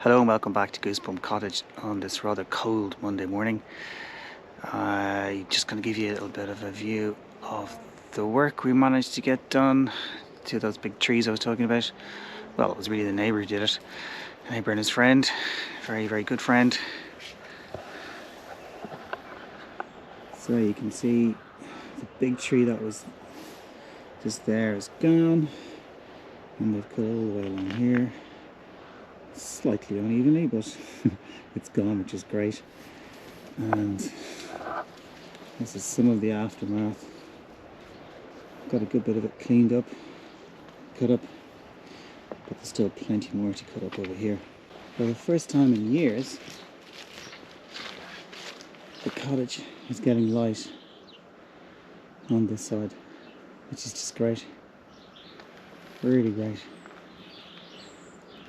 Hello and welcome back to Goosebump Cottage on this rather cold Monday morning. I'm just going to give you a little bit of a view of the work we managed to get done to those big trees I was talking about. Well, it was really the neighbour who did it. A neighbour and his friend, very good friend. So you can see the big tree that was just there is gone, and they've cut all the way along here. Slightly unevenly, but it's gone, which is great. And this is some of the aftermath. Got a good bit of it cleaned up, cut up, but there's still plenty more to cut up over here. For the first time in years, the cottage is getting light on this side, which is just great. Really great.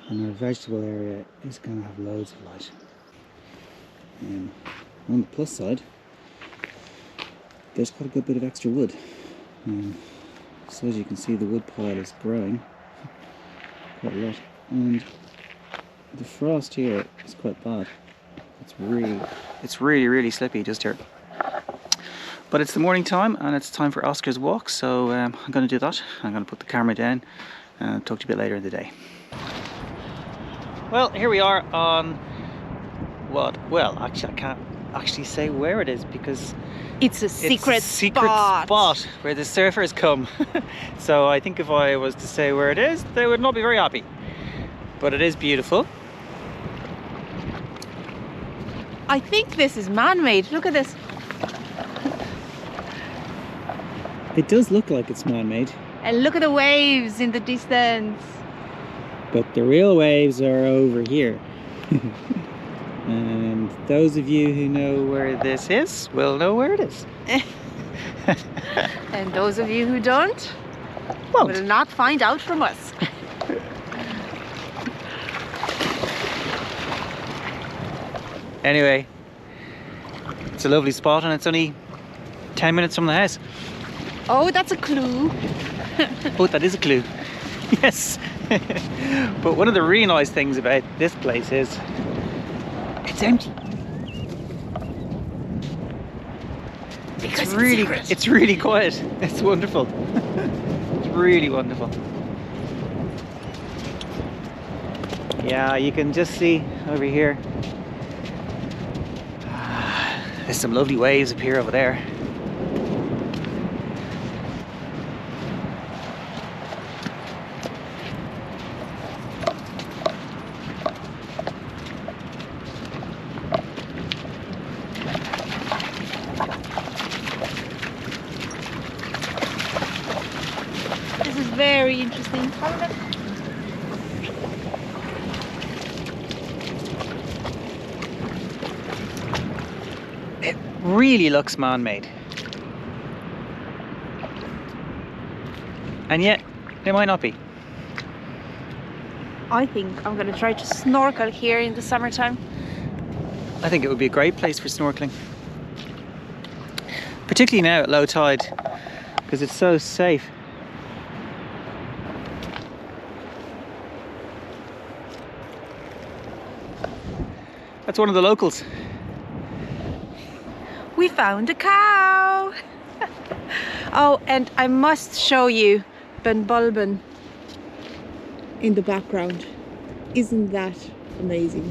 And our vegetable area is going to have loads of light. On the plus side, there's quite a good bit of extra wood. So as you can see, the wood pile is growing quite a lot, and the frost here is quite bad. It's really slippy just here. But it's the morning time and it's time for Oscar's walk, so I'm going to do that. I'm going to put the camera down and talk to you a bit later in the day. Well, here we are on what? Well, actually I can't actually say where it is because it's a secret spot where the surfers come. So I think if I was to say where it is, they would not be very happy. But it is beautiful. I think this is man-made. Look at this. It does look like it's man-made. And look at the waves in the distance. But the real waves are over here. And those of you who know where this is will know where it is. And those of you who don't will not find out from us. Anyway, it's a lovely spot and it's only 10 minutes from the house. Oh, that's a clue. Oh, that is a clue. Yes. But one of the really nice things about this place is it's empty. Because it's really quiet. It's wonderful. It's really wonderful. Yeah, you can just see over here. There's some lovely waves up here over there. This is very interesting. It really looks man-made. And yet, they might not be. I think I'm going to try to snorkel here in the summertime. I think it would be a great place for snorkeling. Particularly now at low tide, because it's so safe. That's one of the locals. We found a cow. Oh, and I must show you Ben Bulben in the background. Isn't that amazing?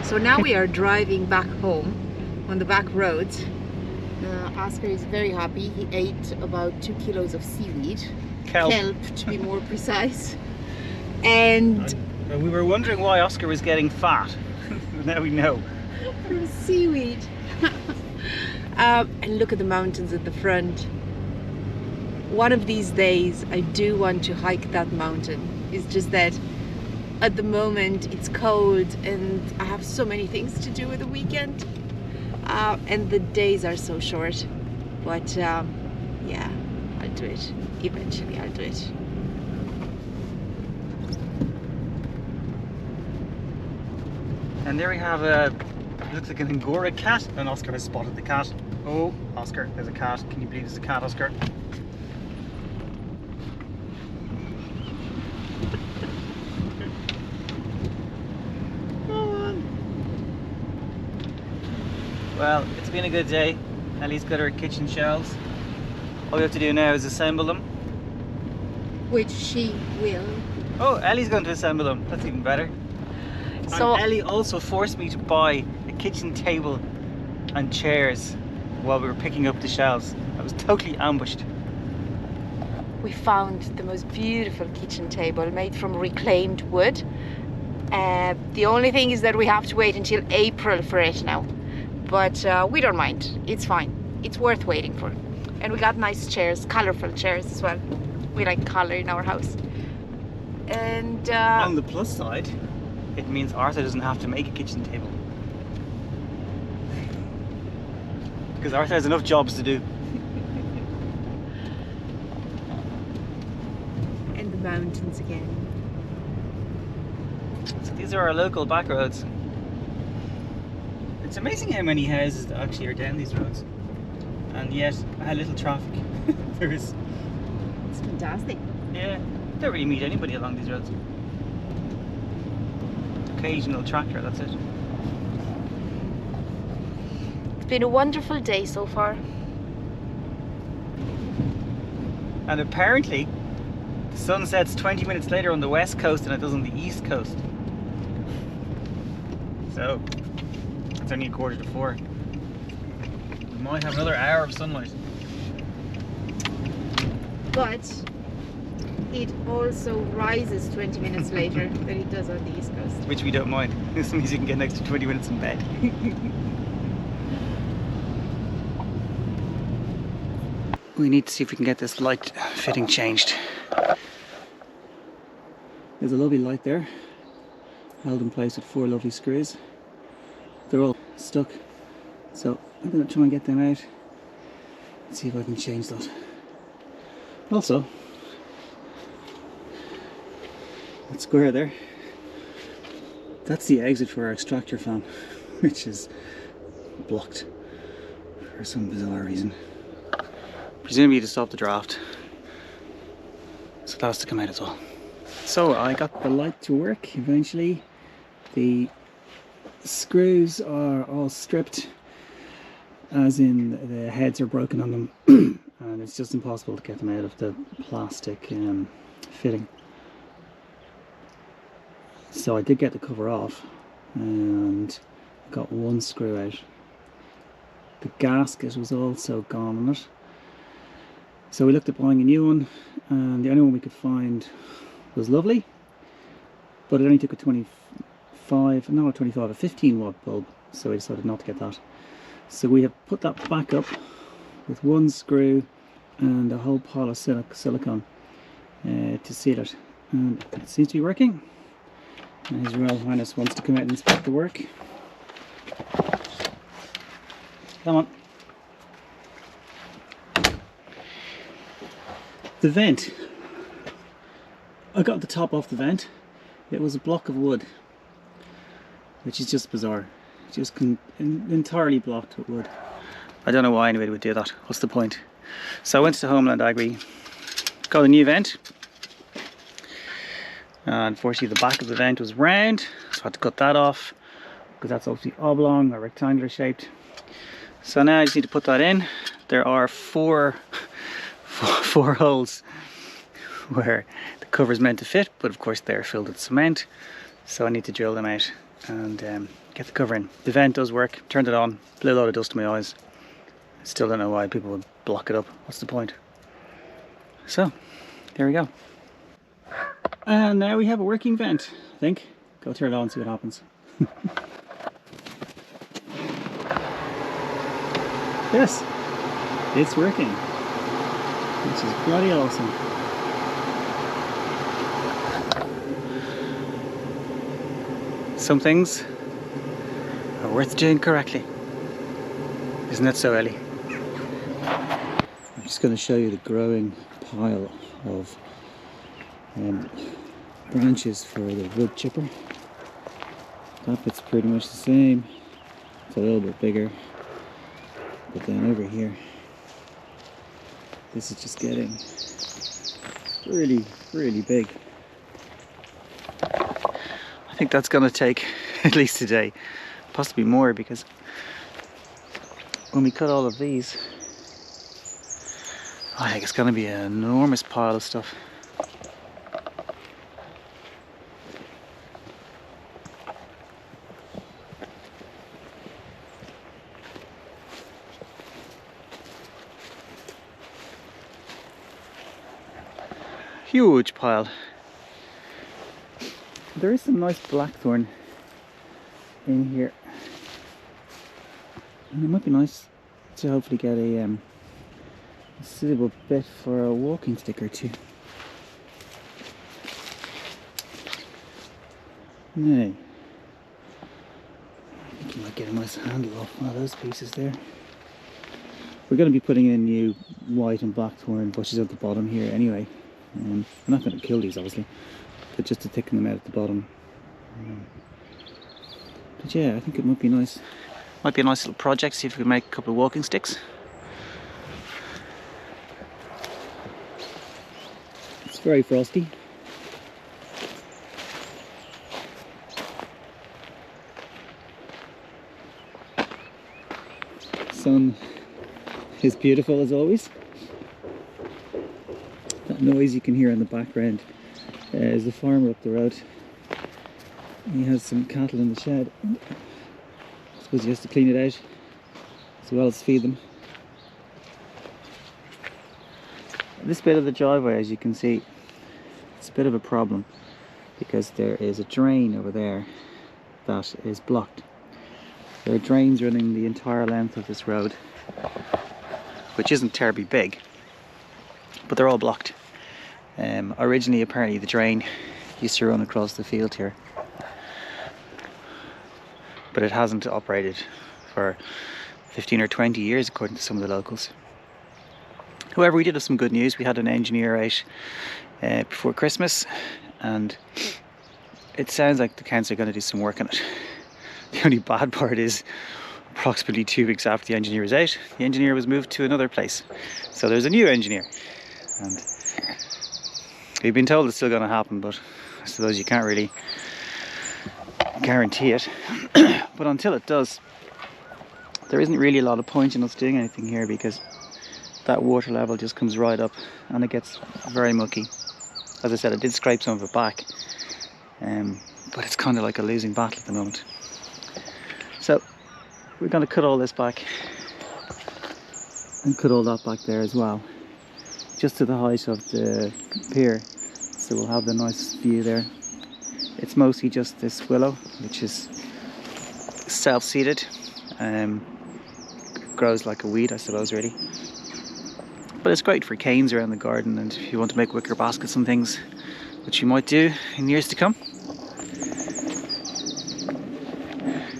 So now we are driving back home on the back roads. Oscar is very happy. He ate about 2 kilos of seaweed. Kelp to be more precise. And we were wondering why Oscar was getting fat. Now we know. From seaweed. And look at the mountains at the front. One of these days I do want to hike that mountain. It's just that at the moment it's cold and I have so many things to do with the weekend, and the days are so short. But yeah, I'll do it. Eventually I'll do it. And there we have a, it looks like an Angora cat, and Oscar has spotted the cat. Oh, Oscar, there's a cat. Can you believe there's a cat, Oscar? Well, it's been a good day. Ellie's got her kitchen shelves. All we have to do now is assemble them. Which she will. Oh, Ellie's going to assemble them. That's even better. So and Ellie also forced me to buy a kitchen table and chairs while we were picking up the shelves. I was totally ambushed. we found the most beautiful kitchen table made from reclaimed wood. The only thing is that we have to wait until April for it now. But we don't mind. It's fine. It's worth waiting for. And we got nice chairs, colourful chairs as well. We like colour in our house. And on the plus side, it means Arthur doesn't have to make a kitchen table. Because Arthur has enough jobs to do. and the mountains again. So these are our local back roads. It's amazing how many houses actually are down these roads. And yet, how little traffic there is. It's fantastic. Yeah, don't really meet anybody along these roads. Occasional tractor, that's it. It's been a wonderful day so far. And apparently, the sun sets 20 minutes later on the west coast than it does on the east coast. So, it's only 3:45. We might have another hour of sunlight. But it also rises 20 minutes later than it does on the east coast. Which we don't mind. This means you can get an extra 20 minutes in bed. We need to see if we can get this light fitting changed. There's a lovely light there, held in place with 4 lovely screws. They're all stuck, so I'm going to try and get them out and see if I can change that. Also, that square there, that's the exit for our extractor fan, which is blocked for some bizarre reason. Presumably to stop the draft. So that has to come out as well. So I got the light to work eventually. The screws are all stripped, as in the heads are broken on them, and it's just impossible to get them out of the plastic fitting. So I did get the cover off and got one screw out. The gasket was also gone on it. So we looked at buying a new one, and the only one we could find was lovely, but it only took a 15 watt bulb, so we decided not to get that. So we have put that back up with one screw and a whole pile of silicone to seal it, and it seems to be working. And His Royal Highness wants to come out and inspect the work. Come on. The vent. I got the top off the vent. It was a block of wood, which is just bizarre. Just entirely blocked with wood. I don't know why anybody would do that. What's the point? So I went to Homeland Agri, got a new vent. Unfortunately, the back of the vent was round, so I had to cut that off because that's obviously oblong or rectangular shaped. So now I just need to put that in. There are four holes where the cover is meant to fit, but of course they're filled with cement, so I need to drill them out and get the cover in. The vent does work. Turned it on, blew a load of dust to my eyes. I still don't know why people would block it up. What's the point? So there we go. And now we have a working vent, I think. Go turn it on and see what happens. Yes, it's working, which is bloody awesome. Some things are worth doing correctly. Isn't that so, Ellie? I'm just going to show you the growing pile of branches for the wood chipper. That bit's pretty much the same. It's a little bit bigger. But then over here, this is just getting really, really big. I think that's going to take at least a day, possibly more, because when we cut all of these, I think it's going to be an enormous pile of stuff. Huge pile. There is some nice blackthorn in here, and it might be nice to hopefully get a suitable bit for a walking stick or two. Now, I think you might get a nice handle off one of those pieces there. We're going to be putting in new white and blackthorn bushes at the bottom here anyway. We're not going to kill these obviously, but just to thicken them out at the bottom. But yeah, I think it might be nice. Might be a nice little project, see if we can make a couple of walking sticks. It's very frosty. Sun is beautiful as always. That noise you can hear in the background is the farmer up the road. He has some cattle in the shed. I suppose he has to clean it out as well as feed them. This bit of the driveway, as you can see, it's a bit of a problem because there is a drain over there that is blocked. There are drains running the entire length of this road, which isn't terribly big, but they're all blocked. Originally, apparently, the drain used to run across the field here, but it hasn't operated for 15 or 20 years, according to some of the locals. However, we did have some good news. We had an engineer out before Christmas, and it sounds like the council are going to do some work on it. The only bad part is, approximately 2 weeks after the engineer was out, the engineer was moved to another place. So there's a new engineer, and we've been told it's still going to happen, but I suppose you can't really guarantee it. But until it does, there isn't really a lot of point in us doing anything here, because that water level just comes right up and it gets very mucky. As I said, I did scrape some of it back, but it's kind of like a losing battle at the moment. So we're going to cut all this back and cut all that back there as well, just to the height of the pier, so we'll have the nice view there. It's mostly just this willow, which is self-seeded, grows like a weed, I suppose, really. But it's great for canes around the garden, and if you want to make wicker baskets and things, which you might do in years to come.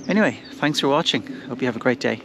Anyway, thanks for watching. Hope you have a great day.